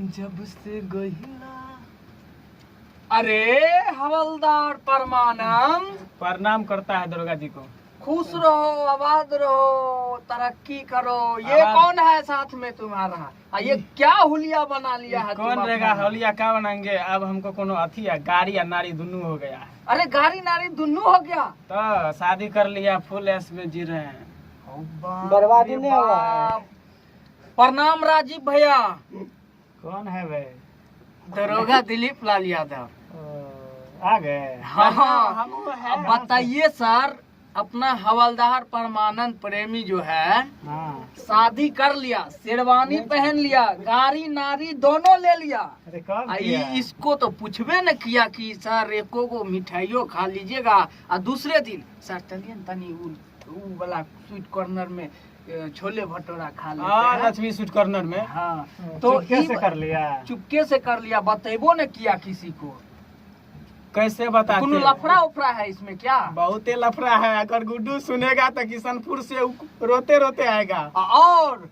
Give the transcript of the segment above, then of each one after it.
जब से गहिला। अरे हवलदार परमानंद, प्रणाम करता है दुर्गा जी को। खुश रहो, आबाद रहो, तरक्की करो। ये कौन है साथ में तुम्हारा? ये क्या हुलिया बना लिया है? कौन रहेगा हुलिया? क्या बनाएंगे? अब हमको कोनो अथी है, गाड़ी या नारी दोनों हो गया है। अरे गाड़ी नारी दोनों हो गया तो शादी कर लिया, फुल ऐश में जी रहे हैं। बर्बादी नहीं हुआ है। प्रणाम राजीव भैया। कौन है भाई? दरोगा दिलीप लाल यादव आ गए। हाँ, अब बताइए सर, अपना हवलदार परमानंद प्रेमी जो है शादी कर लिया, शेरवानी पहन लिया, गाड़ी नारी दोनों ले लिया। अरे कब किया? इसको तो पूछबे न किया कि सर एको को मिठाइयों खा लीजिएगा, और दूसरे दिन सर चलिए तनी उ वाला स्वीट कॉर्नर में छोले भटूरा खा लेते हैं। लक्ष्मी स्वीट कॉर्नर में। हाँ, तो चुपके से कर लिया। चुपके से कर लिया, बतेबो न किया किसी को। कैसे बता? कोनो लफड़ा उफड़ा है इसमें क्या? बहुते लफड़ा है। अगर गुड्डू सुनेगा तो किशनपुर से रोते रोते आएगा। और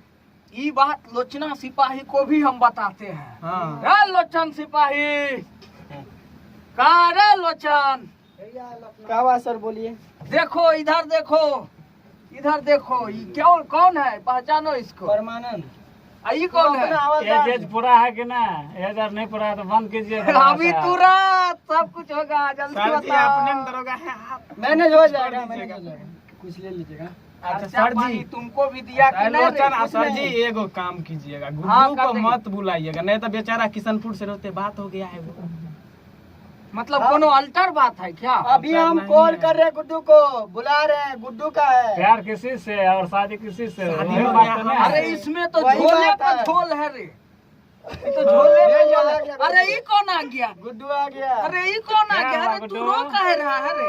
ये बात लोचना सिपाही को भी हम बताते हैं। हाँ। लोचन सिपाही, कहाँ रे लोचन? क्या बात सर, बोलिए। देखो इधर देखो, इधर देखो, ये क्या कौन है? पहचानो इसको। परमानंद। ये कौन है? एज पूरा है कि ना? एज नहीं पूरा तो बंद कीजिए। अभी तुरंत सब कुछ होगा, जल्दी बताओ। अपने दरोगा है आप। मैनेज हो जाएगा, मैनेज हो जाएगा। कुछ ले लीजिएगा। अच्छा सर जी, तुमको भी दिया कि नहीं? सर जी एगो काम कीजिएगा, हाँ, गुड्डू को मत बुलाइएगा, नहीं तो बेचारा किशनपुर से रोते बात हो गया है वो। मतलब कोनो अल्टर बात है क्या? अभी हम कॉल कर रहे हैं, गुड्डू को बुला रहे हैं। गुड्डू का है प्यार किसी से और शादी किसी से। अरे इसमें तो झोले पर झोल है रे, ये तो झोले पे झोल है। अरे ये कौन आ गया? गुड्डू आ गया। अरे ये कौन आ गया? अरे तू रो कह रहा है रे?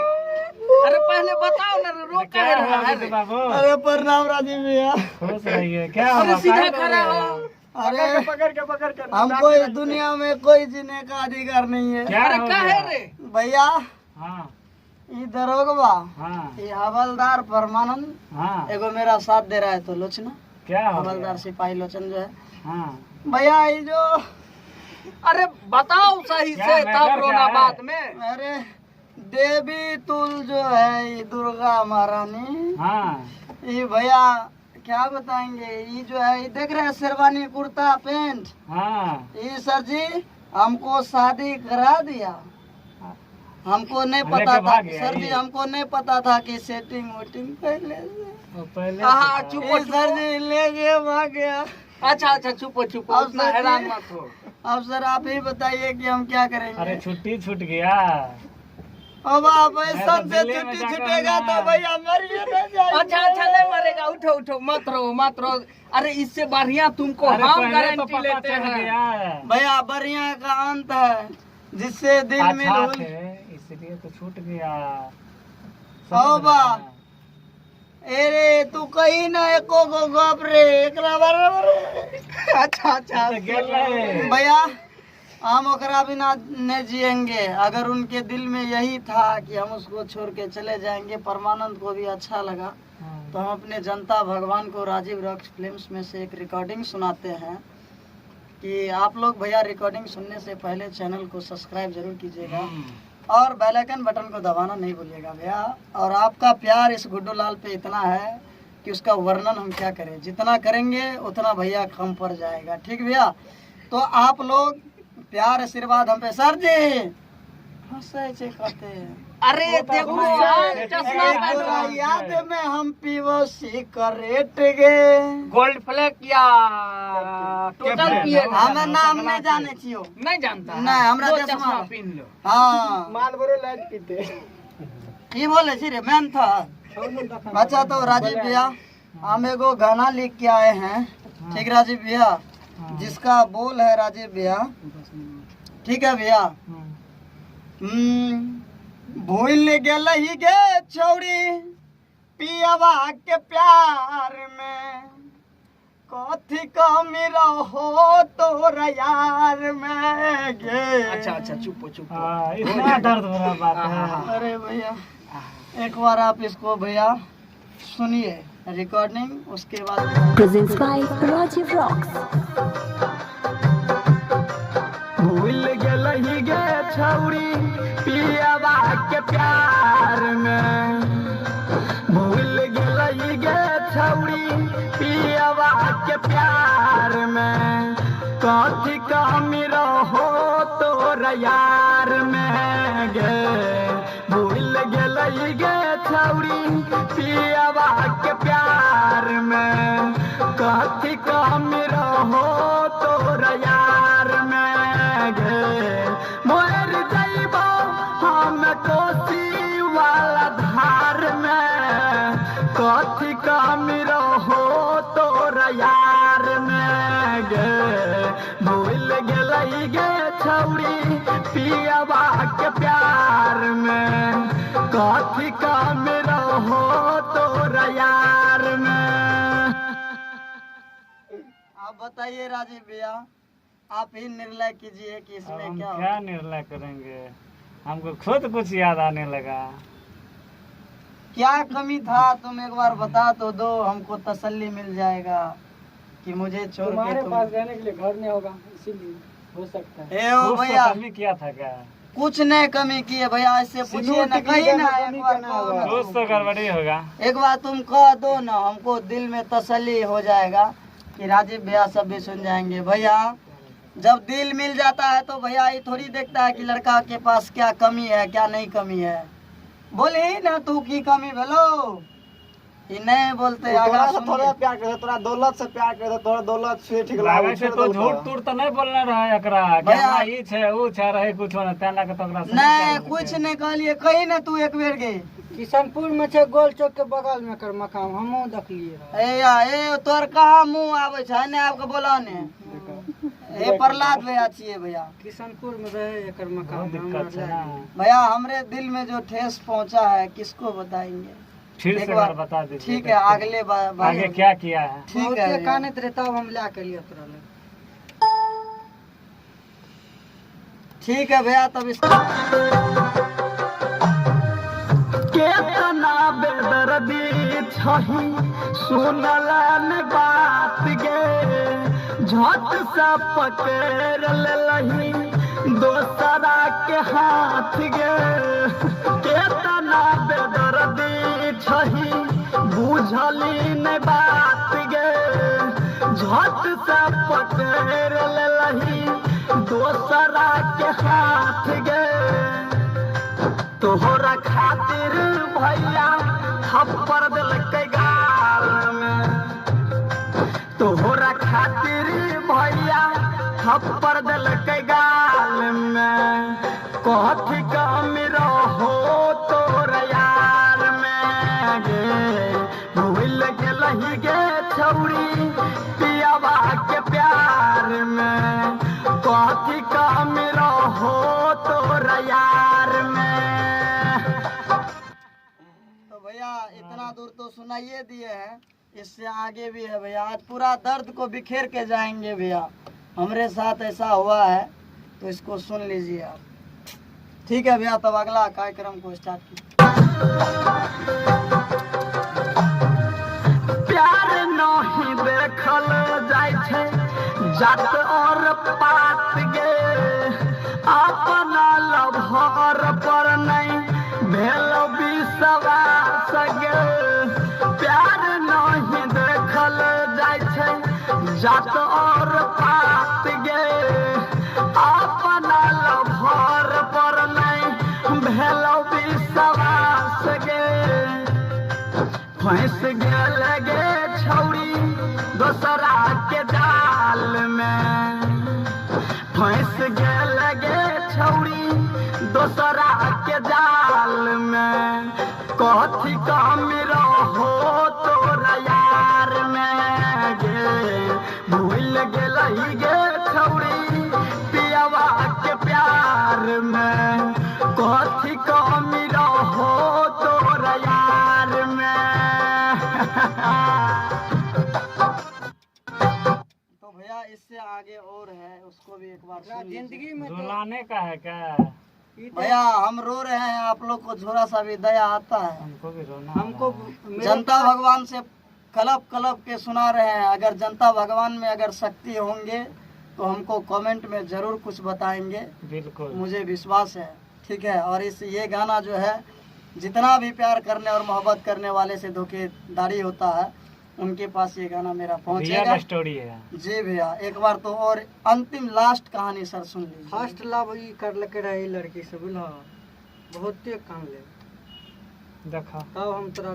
अरे पहले बताओ ना, रो कह रहा है रे? अरे प्रणाम राजीव भैया। खुश रहिए। क्या अरे सीधा खड़ा हो। अरे पकड़ के हमको इस दुनिया में कोई जीने का अधिकार नहीं है। अरे क्या है रे भैया? हाँ ये दरोगा, हाँ ये हवलदार परमानंद हाँ। एगो मेरा साथ दे रहा है। तो लोचना, क्या हवलदार सिपाही लोचन जो है। हाँ भैया ये जो, अरे बताओ सही से, तब रोना बाद में। अरे देवी तुल जो है ये दुर्गा महारानी, हाँ। ये भैया क्या बताएंगे? ये जो है ये देख रहे हैं, शेरवानी कुर्ता पैंट। हाँ। ये सर जी हमको शादी करा दिया। हमको नहीं पता था सर जी, हमको नहीं पता था कि सेटिंग वोटिंग पहले से। हाँ चुप सर जी ले गए, भाग गया। अच्छा चुप चुप, उतना हैरान मत हो। अब सर आप ही बताइए कि हम क्या करेंगे? अरे छुट्टी छूट गया। अब आप ऐसा से छुट्टी छूटेगा तो भैया मरिए न जाएंगे। अच्छा नहीं मरेगा, उठो मत रो। अरे इससे बढ़िया तुमको हम गारंटी लेते हैं भैया। बढ़िया का अंत है जिससे दिल में इसलिए तो छूट गया। अरे तू कहीं ना एको गो गप रे एकरा बराबर। अच्छा भैया, हम ओकरा बिना नहीं जिएंगे। अगर उनके दिल में यही था कि हम उसको छोड़ के चले जाएंगे, परमानंद को भी अच्छा लगा, तो हम अपने जनता भगवान को राजीव रॉक्स फिल्म्स में से एक रिकॉर्डिंग सुनाते हैं कि आप लोग भैया रिकॉर्डिंग सुनने से पहले चैनल को सब्सक्राइब जरूर कीजिएगा और बेल आइकन बटन को दबाना नहीं भूलिएगा भैया। और आपका प्यार इस गुड्डू लाल पे इतना है कि उसका वर्णन हम क्या करें, जितना करेंगे उतना भैया कम पड़ जाएगा। ठीक भैया, तो आप लोग प्यार आशीर्वाद हम पे। सर जी कहते हैं, अरे देखो चश्मा याद में हम पीवो सिगरेट गे गोल्ड फ्लैग या टोटल पिए। हमें नाम नहीं जाने छियो। नहीं जानता? नहीं, हमरा चश्मा पहन लो। हाँ मालबोरो लाइट पीते। की बोले छी रे मैन था। अच्छा तो राजीव भैया, हम एगो गाना लिख के आए हैं। ठीक राजीव भैया, जिसका बोल है राजीव भैया। ठीक है भैया। भूल गई गे छौड़ी पियावा के प्यार में, कथी कमी रहो तोरा यार में गे। अच्छा चुप इतना दर्द भरा बात है। अरे भैया एक बार आप इसको भैया सुनिए रिकॉर्डिंग, उसके बाद Presents by Rajiv Rocks. पियावा के प्यार में भूल गेलई गे छौड़ी पियावा के प्यार में कथी कमी रहो तोर यार में गे भूल गेलई गे छौड़ी पियावा के प्यार में कथी कमी रहो तोर यार में गे मोर जइबो हम कोसी वाला धार में कथी कमी रहो तोर यार में गे भूल गेलई गे छौड़ी पियावा के प्यार में कथी कमी रहो तोर यार में। आप बताइए राजीव भैया, आप ही निर्णय कीजिए कि इसमें हम क्या क्या निर्णय करेंगे, हमको खुद कुछ याद आने लगा। क्या कमी था, तुम एक बार बता तो दो, हमको तसल्ली मिल जाएगा कि मुझे छोड़ के तुम रहने के लिए घर नहीं होगा, इसीलिए हो सकता है। ए ओ कुछ तो भैया कमी किया था क्या? कुछ नहीं कमी की है भैया, ऐसे पूछिए ना, कहीं ना एक बार कहो ना कुछ तो गड़बड़ी होगा। एक बार तुम कह दो ना, हमको दिल में तसल्ली हो जाएगा कि राजीव भैया सब भी सुन जाएंगे। भैया जब दिल मिल जाता है तो भैया ये थोड़ी देखता है कि लड़का के पास क्या कमी है क्या नहीं कमी है। बोले ही ना तू की कमी भेलो, ये नहीं बोलते। अगर थोड़ा प्यार करे, तोरा दौलत से प्यार करे, तोरा दौलत से ठीक लागे से तो झूठ तूठ तो नहीं बोलने रहे एकरा कि भैया- हमरा ई छे ऊ छे रहे कुछ ना तेना के तो ओकरा से नहीं कुछ नहीं कहलिए, कही ना तू एक बेर गई किशनपुर में छे गोल चौक के बगल में कर मकान, हमहू देखलिए। ए तोर कहाँ मुँह आवे छै ने आपके बोला ने। ए प्रहलाद भैया छिए भैया, किशनपुर में रहे एकर मकान। दिक्कत है ना। भैया हमरे दिल में जो ठेस पहुंचा है किसको बताएंगे। फिर एक से बार बता दीजिए। ठीक है, अगले बार आगे क्या किया है? ठीक है काने तेरे तब हम ला के लिए तोरा ले। ठीक है भैया, तब इस केतना बेदर्दी छही सुनलन बात गे झट से पकड़ लेलही दोसरा के हाथ गे केतना बेदर्दी छही बुझली न बात गे झट से पकड़ लेलही दोसरा के हाथ गे तोहरा खातिर भैया थप्पड़ दिलकै गाल में तोहरा खातिर भैया थप्पड़ दिलकै गाल में कथी कमी रहो तोर यार में गे भूल गेलही गे छौड़ी पियावा के प्यार में कथी कमी रहो तोर यार में। तो भैया इतना दूर तो सुनाइए दिए हैं, इससे आगे भी है भैया। आज पूरा दर्द को बिखेर के जाएंगे भैया, हमरे साथ ऐसा हुआ है तो इसको सुन लीजिए आप। ठीक है भैया, तब अगला कार्यक्रम को स्टार्ट कीजिए। प्यार नहीं देखल जाय छै जात और पात गे अपना लभर पर नहीं भेल विश्वास गे प्यार नहीं देखल जाय छै जात और पात गे अपना लभर पर नहीं भेल विश्वास गे फंस गेल गे छौड़ी दोसरा के जाल में फंस गेल गे छौड़ी दोसरा के जाल में कथी कमी रहो तोरा यार में गे भूल गेलही गे छौड़ी पियावा के प्यार में कथी कमी रहो तोरा यार में। तो भैया इससे आगे और है, उसको भी एक बार सुन लीजिए। जिंदगी में रुलाने का है क्या? भैया हम रो रहे हैं, आप लोग को थोड़ा सा भी दया आता है। हमको भी रोना हमको जनता भगवान से कलप कलप के सुना रहे हैं। अगर जनता भगवान में अगर शक्ति होंगे तो हमको कमेंट में जरूर कुछ बताएंगे, बिल्कुल मुझे विश्वास है। ठीक है। और ये गाना जो है जितना भी प्यार करने और मोहब्बत करने वाले से धोखेदारी होता है उनके पास ये गाना मेरा पहुंचेगा। रियल स्टोरी है जी भैया, एक बार तो और अंतिम लास्ट कहानी सर सुन लीजिए। फर्स्ट लव ही कर लेके रही लड़की से बोला बहुत काम ले देखा तब हम तोरा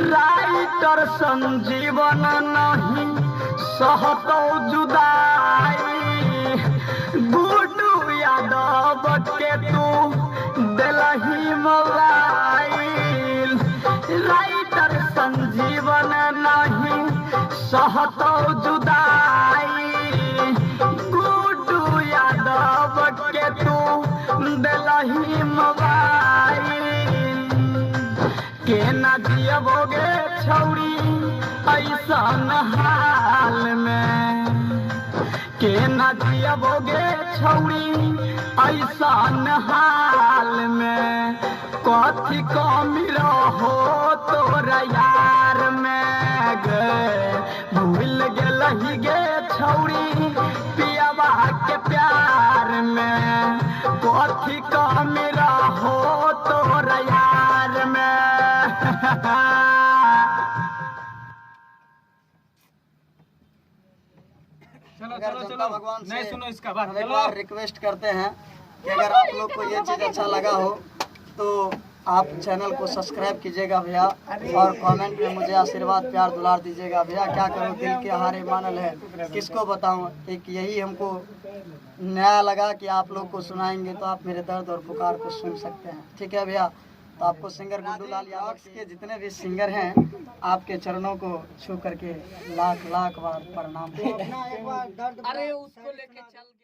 राइटर संजीवन नहीं सहतो जुदाई, गुड्डू यादव के तू दिलही मोबाइल। राइटर संजीवन नहीं सहतो जुदाई, गुड्डू यादव के तू दिलही मोबाइल। के न जियबोगे छौरी ऐसन हाल में, के न जियबोगे छौरी ऐसन हाल में। कथी कमी रहो तोरा यार में गे, भूल गेलही गे छौरी पियबा के प्यार में। कथी कमी रहो तोरा यार में। चलो अगर चलो जनता चलो भगवान नहीं से सुनो इसका बात हम एक चलो बार रिक्वेस्ट करते हैं कि अगर आप लोग को ये चीज़ अच्छा लगा हो तो आप चैनल को सब्सक्राइब कीजिएगा भैया, और कमेंट में मुझे आशीर्वाद प्यार दुलार दीजिएगा भैया। क्या करूँ, दिल के हारे मानल है, किसको बताऊँ। एक यही हमको नया लगा कि आप लोग को सुनाएंगे तो आप मेरे दर्द और पुकार को सुन सकते हैं। ठीक है भैया, तो आपको सिंगर गुड्डू लाल यादव के जितने भी सिंगर हैं आपके चरणों को छू करके लाख लाख बार प्रणाम। अरे उसको लेके चल गया।